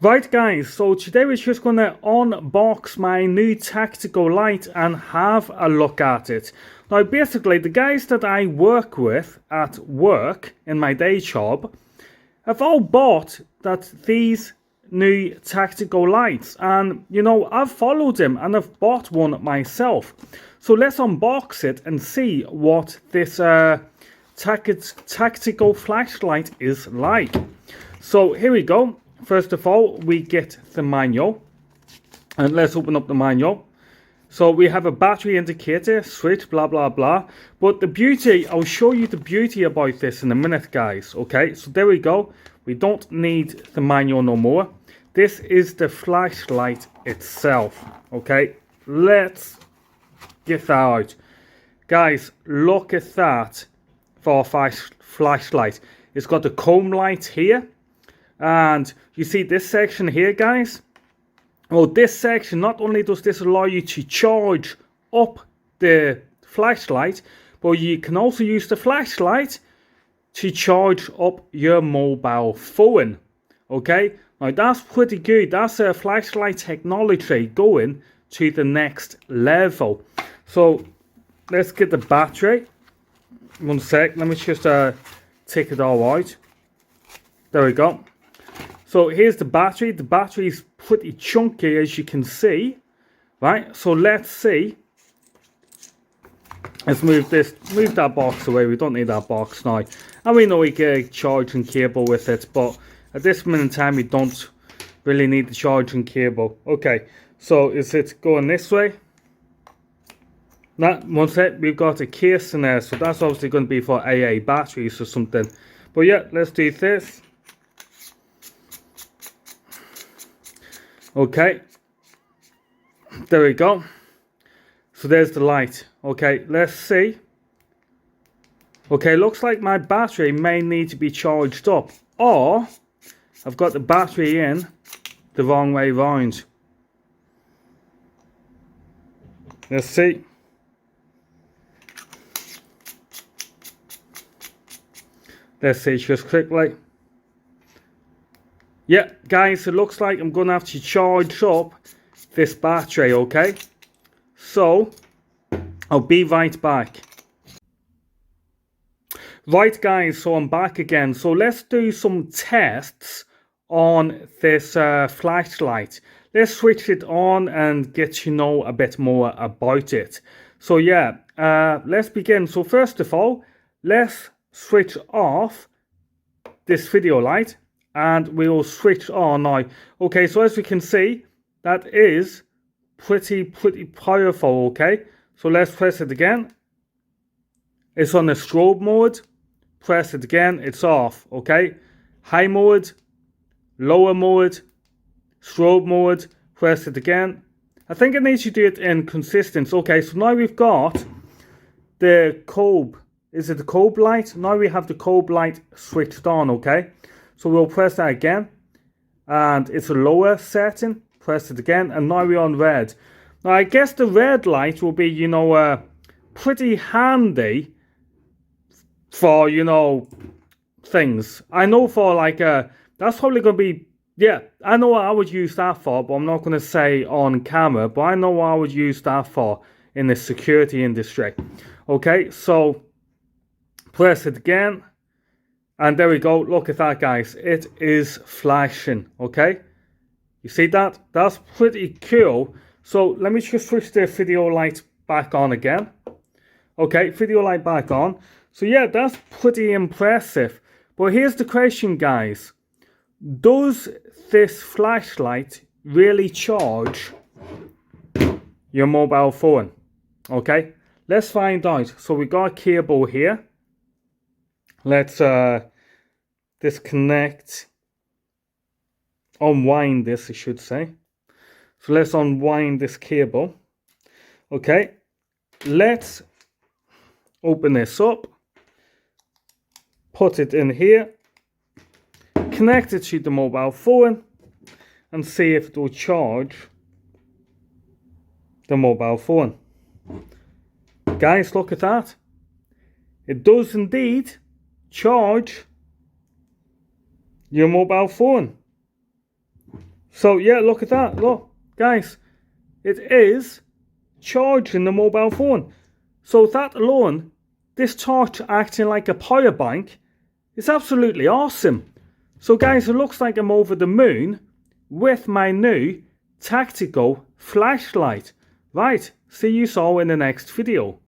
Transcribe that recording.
Right guys, so today we're just going to unbox my new tactical light and have a look at it. Now basically the guys that I work with at work in my day job have all bought these new tactical lights, and you know, I've followed them and I've bought one myself. So let's unbox it and see what this tactical flashlight is like. So here we go. First of all, we get the manual, and let's open up the manual. So we have a battery indicator, switch, blah blah blah. But the beauty, I'll show you the beauty about this in a minute guys. Okay, so there we go. We don't need the manual no more. This is the flashlight itself. Okay, let's get that out. Guys, look at that for a flashlight. It's got the comb light here. And you see this section here guys. Well, this section, not only does this allow you to charge up the flashlight, but you can also use the flashlight to charge up your mobile phone. Okay, now that's pretty good. That's a flashlight technology going to the next level. So let's get the battery. One sec, let me just take it all out. There we go. So here's the battery. The battery is pretty chunky, as you can see, right? So let's see. Let's move that box away. We don't need that box now. And we know we get a charging cable with it, but at this minute in time, we don't really need the charging cable. Okay, so is it going this way? That one sec, we've got a case in there, so that's obviously going to be for AA batteries or something. But yeah, let's do this. Okay, there we go. So there's the light. Okay, let's see. Okay, looks like my battery may need to be charged up, or I've got the battery in the wrong way round. Let's see. Let's see just quickly. Yeah, guys, it looks like I'm going to have to charge up this battery, okay? So, I'll be right back. Right, guys, so I'm back again. So, let's do some tests on this flashlight. Let's switch it on and get to know a bit more about it. So, yeah, let's begin. So, first of all, let's switch off this video light. And we will switch on now. Okay, so as we can see, that is pretty powerful, okay? So let's press it again. It's on the strobe mode. Press it again, it's off, okay? High mode, lower mode, strobe mode, press it again. I think I need to do it in consistence. Okay, so now we've got the COB. Is it the COB light? Now we have the COB light switched on, okay? So we'll press that again, and it's a lower setting. Press it again, and now we're on red. Now I guess the red light will be, you know, pretty handy for, you know, things. I know for like that's probably going to be, yeah, I know what I would use that for, but I'm not going to say on camera. But I know what I would use that for in the security industry. Okay, so press it again. And there we go. Look at that, guys. It is flashing. Okay. You see that? That's pretty cool. So let me just switch the video light back on again. Okay. Video light back on. So yeah, that's pretty impressive. But here's the question, guys. Does this flashlight really charge your mobile phone? Okay. Let's find out. So we got a cable here. Let's disconnect, unwind this, I should say. So let's unwind this cable. Okay, let's open this up, put it in here, connect it to the mobile phone, and see if it will charge the mobile phone. Guys, look at that. It does indeed charge your mobile phone. So yeah, look at that. Look, guys, it is charging the mobile phone. So that alone, this torch acting like a power bank, is absolutely awesome. So guys, it looks like I'm over the moon with my new tactical flashlight. Right, see you all in the next video.